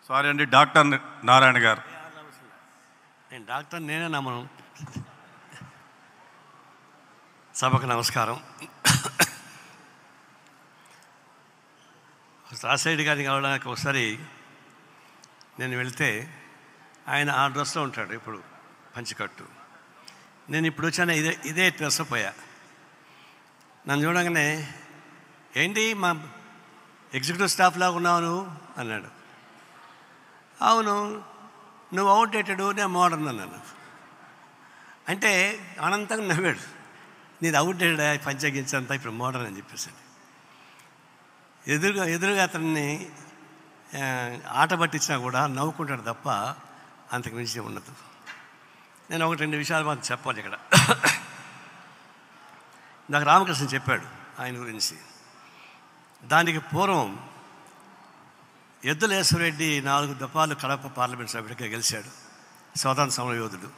Sorry అండి, doctor Narayana గారు. నేను డాక్టర్, నేనే నమ్మను. సభకు నమస్కారం. రాజశేఖర్ గారిని కావడానికి ఒకసారి నేను వెళ్తే ఆయన ఆ డ్రెస్లో ఉంటాడు, ఇప్పుడు పంచికట్టు. నేను ఇప్పుడు వచ్చాను ఇదే డ్రెస్ పోయా. నన్ను చూడగానే ఏంటి మా ఎగ్జిక్యూటివ్ స్టాఫ్ లాగా ఉన్నావు నువ్వు అన్నాడు. అవును, నువ్వు అవుట్డేటెడ్, నేను మోడర్న్ అన్నాను. అంటే అనంతంగా నవ్వాడు. నేను అవుట్డేటెడ్ పంచగించంతా ఇప్పుడు మోడర్న్ అని చెప్పేసాను. ఎదురుగా అతన్ని ఆట పట్టించినా కూడా నవ్వుకుంటాడు తప్ప అంతకు మించి ఉండదు. నేను ఒకటి రెండు విషయాలు మాత్రం చెప్పాలి ఇక్కడ. నాకు రామకృష్ణ చెప్పాడు ఆయన గురించి. దానికి పూర్వం ఎద్దులేశ్వరరెడ్డి 4 దఫాలు కడప పార్లమెంట్ సభ్యుడిగా గెలిచాడు. స్వాతంత్ర సమరయోధుడు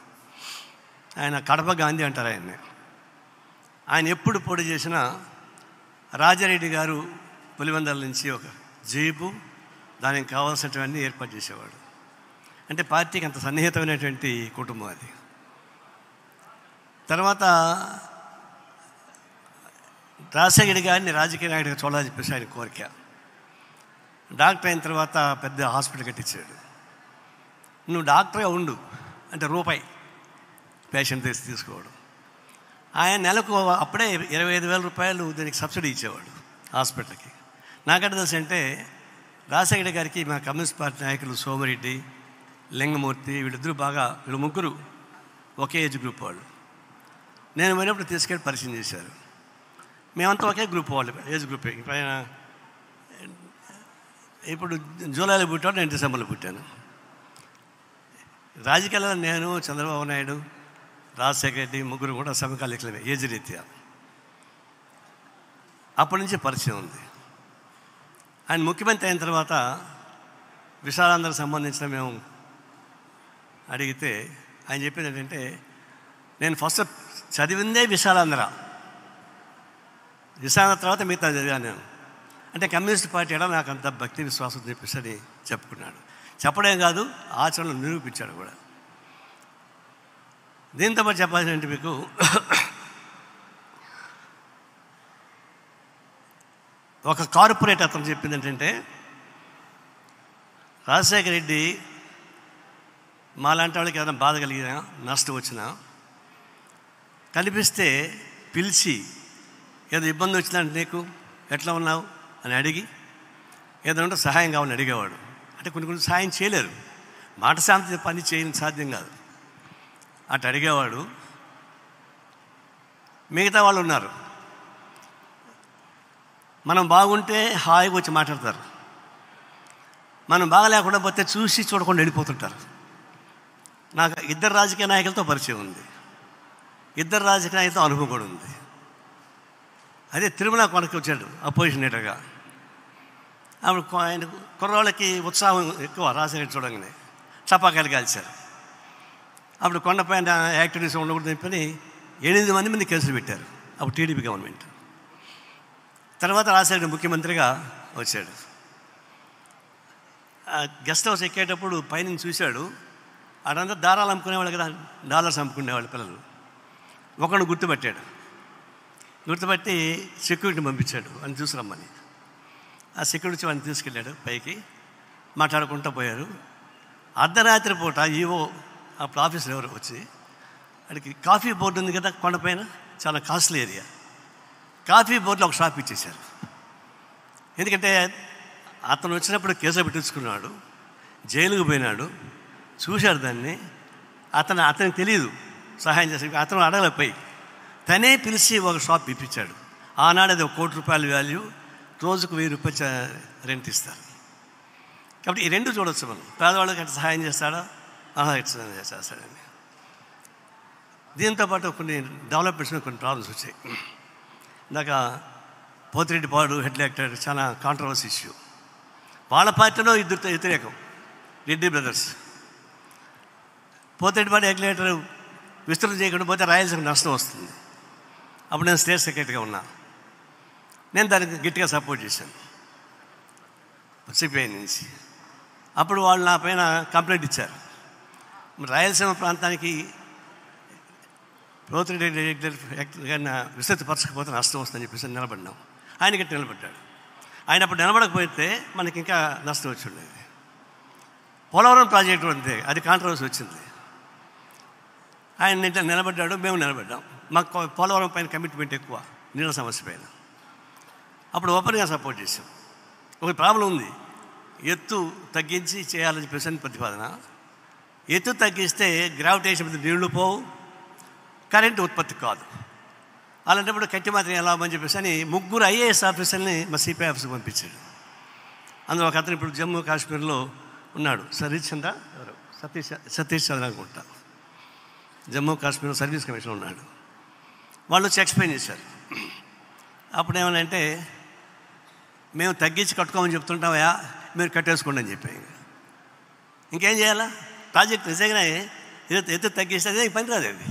ఆయన. కడప గాంధీ అంటారు ఆయన్ని. ఆయన ఎప్పుడు పోటీ చేసినా రాజారెడ్డి గారు పులివెందుల నుంచి ఒక జీపు, దానికి కావాల్సినటువన్నీ ఏర్పాటు చేసేవాడు. అంటే పార్టీకి అంత సన్నిహితమైనటువంటి కుటుంబం అది. తర్వాత రాజశేఖర్ గారిని రాజకీయ నాయకుడిగా చూడాలని చెప్పేసి ఆయన కోరిక. డాక్టర్ అయిన తర్వాత పెద్ద హాస్పిటల్ కట్టించాడు. నువ్వు డాక్టర్గా ఉండు అంటే రూపాయి పేషెంట్ తీసుకోవడం. ఆయన నెలకు అప్పుడే 25,000 రూపాయలు దీనికి సబ్సిడీ ఇచ్చేవాడు హాస్పిటల్కి. నాకంటే తెలుసు అంటే రాజశేఖర్ గారికి మా కమ్యూనిస్ట్ పార్టీ నాయకులు సోమిరెడ్డి, లింగమూర్తి, వీళ్ళు ముగ్గురు ఒకే ఏజ్ గ్రూప్ వాళ్ళు. నేను పోయినప్పుడు తీసుకెళ్ళి పరిచయం చేశారు. మేమంతా ఒకే గ్రూప్ వాళ్ళు, ఏజ్ గ్రూపే. ఇప్పుడు జూలైలో పుట్టాను, నేను డిసెంబర్లో పుట్టాను. రాజకీయాల్లో నేను, చంద్రబాబు నాయుడు, రాజశేఖర్ రెడ్డి ముగ్గురు కూడా సమకాలీకులమే ఏజ్ రీత్యా. అప్పటి నుంచి పరిచయం ఉంది. ఆయన ముఖ్యమంత్రి అయిన తర్వాత విశాలాంధ్రకు సంబంధించిన మేము అడిగితే ఆయన చెప్పేది ఏంటంటే, నేను ఫస్ట్ చదివిందే విశాలాంధ్ర తర్వాత మిగతా చదివాను నేను. అంటే కమ్యూనిస్ట్ పార్టీ అంటే నాకు అంత భక్తి విశ్వాసం చెప్పేసి అని చెప్పుకున్నాడు. చెప్పడం కాదు, ఆచరణలో నిరూపించాడు కూడా. దీంతో పాటు చెప్పాల్సిందంటే మీకు ఒక కార్పొరేట్ అతను చెప్పింది ఏంటంటే, రాజశేఖర రెడ్డి మాలాంటి వాళ్ళకి ఏదైనా బాధ కలిగినా, నష్టం వచ్చినా కనిపిస్తే పిలిచి ఏదో ఇబ్బంది వచ్చిందంటే నీకు ఎట్లా ఉన్నావు అని అడిగి ఏదైనా ఉంటే సహాయం కావాలని అడిగేవాడు. అంటే కొన్ని సహాయం చేయలేరు, మాట శాంతి పని చేయని సాధ్యం కాదు. అటు అడిగేవాడు. మిగతా వాళ్ళు ఉన్నారు, మనం బాగుంటే హాయిగా వచ్చి మాట్లాడతారు, మనం బాగలేకుండా పోతే చూసి చూడకుండా వెళ్ళిపోతుంటారు. నాకు 2 రాజకీయ నాయకులతో పరిచయం ఉంది, 2 రాజకీయ నాయకులతో అనుభవం కూడా ఉంది. అదే తిరుమల కొనకి వచ్చాడు అపోజిషన్ లీడర్గా. అప్పుడు ఆయన కుర్రాళ్ళకి ఉత్సాహం ఎక్కువ, రాజశేఖర్ చూడగానే చపాకాయలు కాల్చారు. అప్పుడు కొండపైన యాక్టివిటీస్ ఉండకూడదు చెప్పని 8 మంది కేసులు పెట్టారు అప్పుడు టీడీపీ గవర్నమెంట్. తర్వాత రాజశేఖర్ ముఖ్యమంత్రిగా వచ్చాడు. గెస్ట్ హౌస్ ఎక్కేటప్పుడు పైన చూశాడు, అడంతా దారాలు అమ్ముకునేవాళ్ళు కదా, డాలర్స్ అమ్ముకునేవాళ్ళు పిల్లలు. ఒకడు గుర్తుపట్టి సెక్యూరిటీని పంపించాడు అని చూసిరమ్మని. ఆ సెక్యూరిటీ వాడిని తీసుకెళ్ళాడు పైకి, మాట్లాడుకుంటూ పోయారు. అర్ధరాత్రి పూట ఈవో అప్పుడు ఆఫీసులో ఎవరు వచ్చి అడిగి, కాఫీ బోర్డు ఉంది కదా కొండపైన, చాలా కాస్ట్లీ ఏరియా, కాఫీ బోర్డులో ఒక షాప్ ఇచ్చేశారు. ఎందుకంటే అతను వచ్చినప్పుడు కేసు పెట్టించుకున్నాడు, జైలుకు పోయినాడు, చూశాడు దాన్ని. అతనికి తెలియదు సహాయం చేసి, అతను అడగలేపోయి తనే పిలిచి ఒక షాప్ ఇప్పించాడు. ఆనాడు అది 1 కోటి రూపాయల వాల్యూ, రోజుకు 1000 రూపాయలు రెంట్ ఇస్తారు. కాబట్టి ఈ రెండు చూడవచ్చు మనం. పేదవాళ్ళకి అట్లా సహాయం చేస్తాడా, చేస్తాడని. దీంతోపాటు కొన్ని డెవలప్మెంట్స్ కొన్ని ప్రాబ్లమ్స్ వచ్చాయి. ఇందాక పోతిరెడ్డిపాడు హెడ్ లెక్టర్ చాలా కాంట్రవర్సీ ఇష్యూ. వాళ్ళ పార్టీలో 2 వ్యతిరేకం, రెడ్డి బ్రదర్స్. పోతిరెడ్డిపాడు హెడ్ లెక్టర్ విస్తృతం చేయకుండా పోతే రాయలసీమ నష్టం వస్తుంది. అప్పుడు నేను స్టేట్ సెక్రటరీగా ఉన్నా. నేను దానికి గట్టిగా సపోర్ట్ చేశాను సిపిఐ నుంచి. అప్పుడు వాళ్ళు నా పైన కంప్లైంట్ ఇచ్చారు. రాయలసీమ ప్రాంతానికి ప్రభుత్వ విస్తృతపరచకపోతే నష్టం వస్తుందని చెప్పేసి నిలబడినాం. ఆయన గట్టి నిలబడ్డాడు. ఆయన అప్పుడు నిలబడకపోతే మనకి ఇంకా నష్టం వచ్చి ఉండేది. పోలవరం ప్రాజెక్టు అంతే, అది కాంట్రవర్సీ వచ్చింది. ఆయన నిలబడ్డాడు, మేము నిలబడ్డాం. మాకు పోలవరం పైన కమిట్మెంట్ ఎక్కువ, నీళ్ళ సమస్య పైన. అప్పుడు ఓపెన్గా సపోర్ట్ చేసాం. ఒక ప్రాబ్లం ఉంది, ఎత్తు తగ్గించి చేయాలని చెప్పేసి ప్రతిపాదన. ఎత్తు తగ్గిస్తే గ్రావిటేషన్ మీద నీళ్లు పోవు, కరెంటు ఉత్పత్తి కాదు. అలాంటప్పుడు కట్టి మాత్రం ఎలా అని చెప్పేసి అని 3 ఐఏఎస్ ఆఫీసర్ని మా సిపిఐ ఆఫీస్కి పంపించాడు. అందులో ఒక అతను ఇప్పుడు జమ్మూ కాశ్మీర్లో ఉన్నాడు, సతీష్ చంద్ర అనుకుంటా, జమ్మూ కాశ్మీర్ సర్వీస్ కమిషన్ ఉన్నాడు. వాళ్ళు వచ్చి ఎక్స్ప్లెయిన్ చేశారు. అప్పుడు ఏమనంటే, మేము తగ్గించి కట్టుకోమని చెప్తుంటామయా, మీరు కట్టేసుకోండి అని చెప్పి. ఇంకేం చేయాలా? ప్రాజెక్ట్ నిజంగానే ఎత్తు తగ్గిస్తే అదే పని రాదు. అది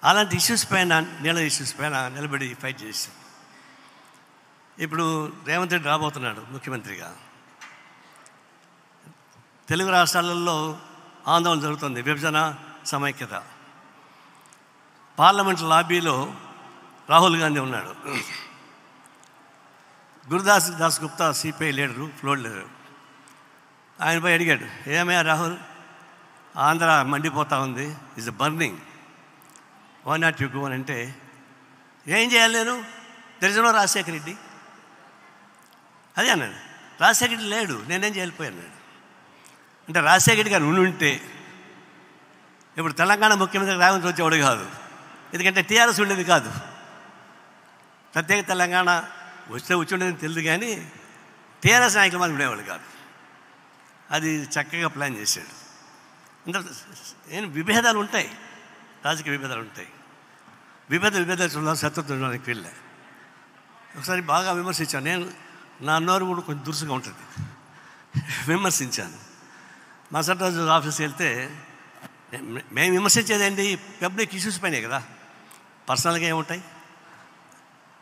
అలాంటి ఇష్యూస్ పైన, నీళ్ళ ఇష్యూస్ పైన నిలబడి ఫైట్ చేశాం. ఇప్పుడు రేవంత్ రెడ్డి రాబోతున్నాడు ముఖ్యమంత్రిగా. తెలుగు రాష్ట్రాలలో ఆందోళన జరుగుతుంది, విభజన సమైక్యత. పార్లమెంట్ లాబీలో రాహుల్ గాంధీ ఉన్నాడు, Gurudas Gupta CPI leader, floor leader. ఆయన పోయి అడిగాడు, ఏమయ్యా రాహుల్, ఆంధ్ర మండిపోతూ ఉంది, is burning, why not you go అని అంటే, ఏం చేయాలి నేను, there is no Rajasekhar Reddy. అదే అన్నాడు, రాజశేఖర్ రెడ్డి లేడు, నేనేం చేయలేకపోయాను. అంటే రాజశేఖర్ రెడ్డి గారు ఉంటే ఇప్పుడు తెలంగాణ ముఖ్యమంత్రి రేవంత్ వచ్చేవాడు కాదు, ఎందుకంటే టీఆర్ఎస్ ఉండేది కాదు. ప్రత్యేక తెలంగాణ వచ్చి ఉండేది తెలియదు, కానీ టీఆర్ఎస్ నాయకులు మాత్రం ఉండేవాళ్ళు కాదు. అది చక్కగా ప్లాన్ చేశాడు. అంటే విభేదాలు ఉంటాయి, రాజకీయ విభేదాలు ఉంటాయి. విభేదాలు చూడాలి, శత్రుత్వం చూడడానికి వెళ్ళా. ఒకసారి బాగా విమర్శించాను నేను, నా నోరు కూడా కొంచెం దురుసుగా ఉంటుంది, విమర్శించాను. మరుసటి రోజు ఆఫీస్కి వెళ్తే, మేము విమర్శించేదండి పబ్లిక్ ఇష్యూస్ పైనే కదా, పర్సనల్గా ఏముంటాయి.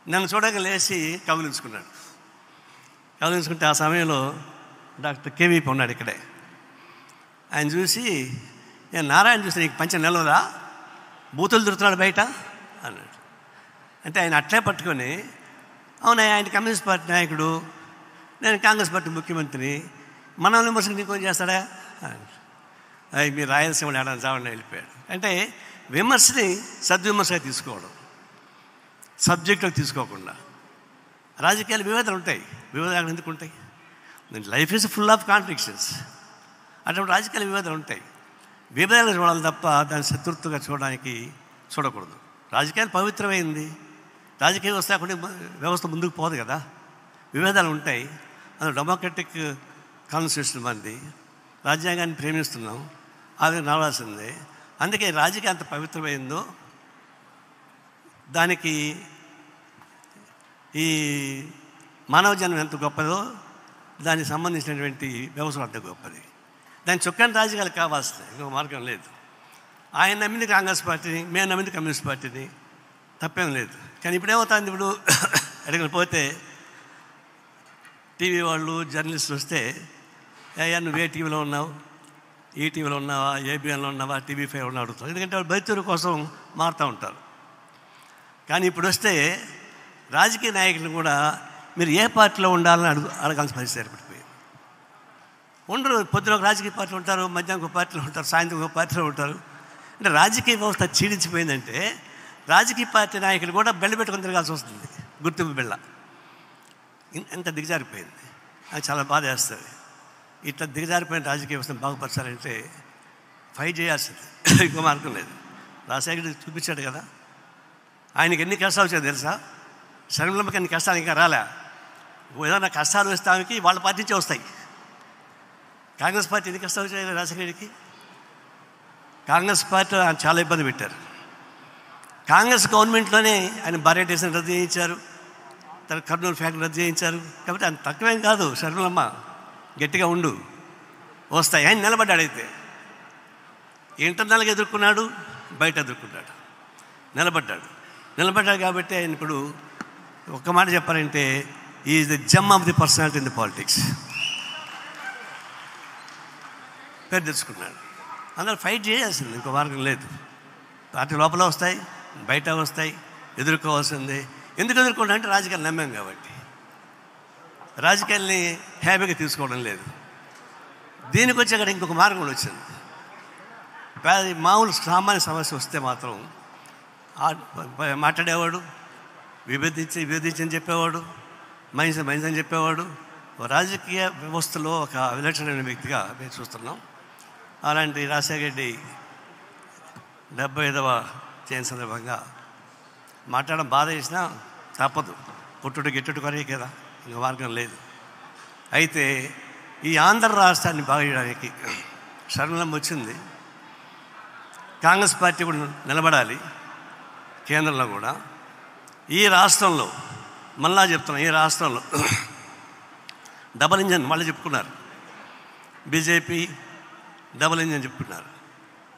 నన్ను చూడక లేచి కౌగిలించుకుంటే ఆ సమయంలో డాక్టర్ కేవీపీ ఉన్నాడు ఇక్కడే. ఆయన చూసి, నేను నారాయణ చూసి, నీకు పంచ నిలవదా, బూతులు దొరుకుతున్నాడు బయట అన్నాడు. అంటే ఆయన అట్లే పట్టుకొని, అవునా ఆయన కమ్యూనిస్ట్ పార్టీ నాయకుడు, నేను కాంగ్రెస్ పార్టీ ముఖ్యమంత్రిని, మనం విమర్శకు నీకు చేస్తాడా అవి మీరు రాయలసీమలో ఏడాది చావని వెళ్ళిపోయాడు. అంటే విమర్శని సద్విమర్శగా తీసుకోవడం, సబ్జెక్టుగా తీసుకోకుండా. రాజకీయాలు విభేదాలు ఉంటాయి, విభేదాలు ఎందుకు ఉంటాయి? Life is full of contradictions. అటువంటి రాజకీయాల విభేదాలు ఉంటాయి, విభేదాలు చూడాలి తప్ప దాన్ని శత్రుత్వంగా చూడకూడదు. రాజకీయాలు పవిత్రమైంది, రాజకీయ వ్యవస్థ ముందుకు పోదు కదా, విభేదాలు ఉంటాయి. అందులో డెమోక్రటిక్ కాన్స్టిట్యూషన్ మంది, రాజ్యాంగాన్ని ప్రేమిస్తున్నాం, అది నడవాల్సిందే. అందుకే రాజకీయం అంత పవిత్రమైందో దానికి ఈ మానవ జన్మ ఎంత గొప్పదో దానికి సంబంధించినటువంటి వ్యవస్థ అంత గొప్పది. దాని చొక్కాని రాజకీయాలు కావాల్సిందే, ఇంకో మార్గం లేదు. ఆయన నమ్మింది కాంగ్రెస్ పార్టీని, మేము నమ్మింది కమ్యూనిస్ట్ పార్టీని, తప్పేం లేదు. కానీ ఇప్పుడు ఏమవుతుంది, ఇప్పుడు ఎక్కడికి పోతే టీవీ వాళ్ళు జర్నలిస్టులు వస్తే, అయ్యా నువ్వు ఏ టీవీలో ఉన్నావు, ఈ టీవీలో ఉన్నావా, ఏబిఎన్లో ఉన్నావా, టీవీ5 ఉన్నావు అడుగుతారు. ఎందుకంటే వాళ్ళు బతిరు కోసం మారుతూ ఉంటారు. కానీ ఇప్పుడు వస్తే రాజకీయ నాయకులు కూడా మీరు ఏ పార్టీలో ఉండాలని అడగాల్సిన పరిస్థితి ఏర్పడిపోయింది. ఉండరు, పొద్దున ఒక రాజకీయ పార్టీలో ఉంటారు, మధ్యాహ్నం ఒక పార్టీలో ఉంటారు, సాయంత్రం ఒక పార్టీలో ఉంటారు. అంటే రాజకీయ వ్యవస్థ క్షీణించిపోయిందంటే రాజకీయ పార్టీ నాయకులు కూడా బెళ్ళ పెట్టుకొని తిరగాల్సి వస్తుంది, గుర్తింపు బిళ్ళ. ఎంత దిగజారిపోయింది, అది చాలా బాధ వేస్తుంది. ఇట్లా దిగజారిపోయిన రాజకీయ వ్యవస్థను బాగుపరచాలంటే ఫైట్ చేయాల్సింది, ఇంకో మార్గం లేదు. రాజశేఖర్ చూపించాడు కదా, ఆయనకి ఎన్ని కష్టాలు వచ్చాయో తెలుసా? శర్మిలమ్మకి అన్ని కష్టాలు ఇంకా రాలే. ఏదైనా కష్టాలు వస్తానికి వాళ్ళ పార్టీ నుంచే వస్తాయి. కాంగ్రెస్ పార్టీ ఎన్ని కష్టాలు వచ్చాయి రాజశేఖర్కి? కాంగ్రెస్ పార్టీ ఆయన చాలా ఇబ్బంది పెట్టారు. కాంగ్రెస్ గవర్నమెంట్లోనే ఆయన భార్య స్టేషన్ రద్దు చేయించారు, తర్వాత కర్నూలు ఫ్యాక్టరీ రద్దు చేయించారు. కాబట్టి ఆయన తక్కువేం కాదు. శర్మిలమ్మ గట్టిగా ఉండు, వస్తాయి. ఆయన నిలబడ్డాడైతే ఇంటర్నల్గా ఎదుర్కొన్నాడు, బయట ఎదుర్కొన్నాడు, నిలబడ్డాడు కాబట్టి ఆయన ఇప్పుడు ఒక్క మాట చెప్పాలంటే is the Jammu of the personality in the politics. పేరు తెచ్చుకున్నాడు. అందరూ ఫైట్ చేయాల్సింది, ఇంకో మార్గం లేదు. పార్టీ లోపల వస్తాయి, బయట వస్తాయి, ఎదుర్కోవాల్సిందే. ఎందుకు ఎదుర్కోవడం అంటే రాజకీయాలు నమ్మాం కాబట్టి. రాజకీయాల్ని హ్యాపీగా తీసుకోవడం లేదు. దీనికి వచ్చి అక్కడ ఇంకొక మార్గం వచ్చింది. మామూలు సామాన్య సమస్య వస్తే మాత్రం మాట్లాడేవాడు, విభేదించని చెప్పేవాడు, మనిషి అని చెప్పేవాడు. రాజకీయ వ్యవస్థలో ఒక విలక్షణమైన వ్యక్తిగా మేము చూస్తున్నాం. అలాంటి రాజశేఖర రెడ్డి 75వ జయంతి సందర్భంగా మాట్లాడడం బాధ చేసినా తప్పదు. పుట్టుడు గిట్టుడు కొరే కదా, ఇంకా మార్గం లేదు. అయితే ఈ ఆంధ్ర రాష్ట్రాన్ని బాగు చేయడానికి శరణం వచ్చింది. కాంగ్రెస్ పార్టీ కూడా నిలబడాలి కేంద్రంలో కూడా. ఈ రాష్ట్రంలో మళ్ళా చెప్తున్నాం, ఈ రాష్ట్రంలో డబల్ ఇంజన్ మళ్ళీ చెప్పుకున్నారు. బీజేపీ డబల్ ఇంజన్ చెప్పుకున్నారు.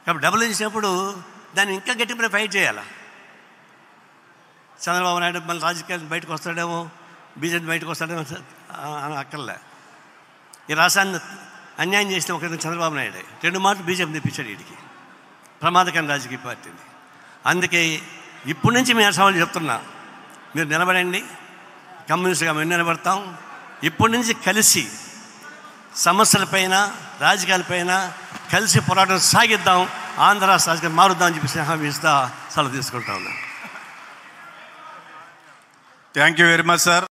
కాబట్టి డబల్ ఇంజన్ చేసినప్పుడు దాన్ని ఇంకా గట్టిగా ఫైట్ చేయాలి. చంద్రబాబు నాయుడు మళ్ళీ రాజకీయాలు బయటకు వస్తాడేమో, బీజేపీ బయటకు వస్తాడేమో అని అక్కర్లే. ఈ రాష్ట్రాన్ని అన్యాయం చేసిన ఒక చంద్రబాబు నాయుడే 2 మాటలు బీజేపీ తెప్పించాడు వీడికి, ప్రమాదకరమైన రాజకీయ పార్టీని. అందుకే ఇప్పటి నుంచి మేము సవాళ్ళు చెప్తున్నా, మీరు నిలబడండి, కమ్యూనిస్ట్గా మేము నిలబడతాం. ఇప్పటి నుంచి కలిసి సమస్యలపైన, రాజకీయాలపైన కలిసి పోరాటం సాగిద్దాం, ఆంధ్ర రాష్ట్ర రాజకీయం మారుద్దాం అని చెప్పి హామీ ఇస్తా సెలవు తీసుకుంటా ఉన్నాను. Thank you very much sir.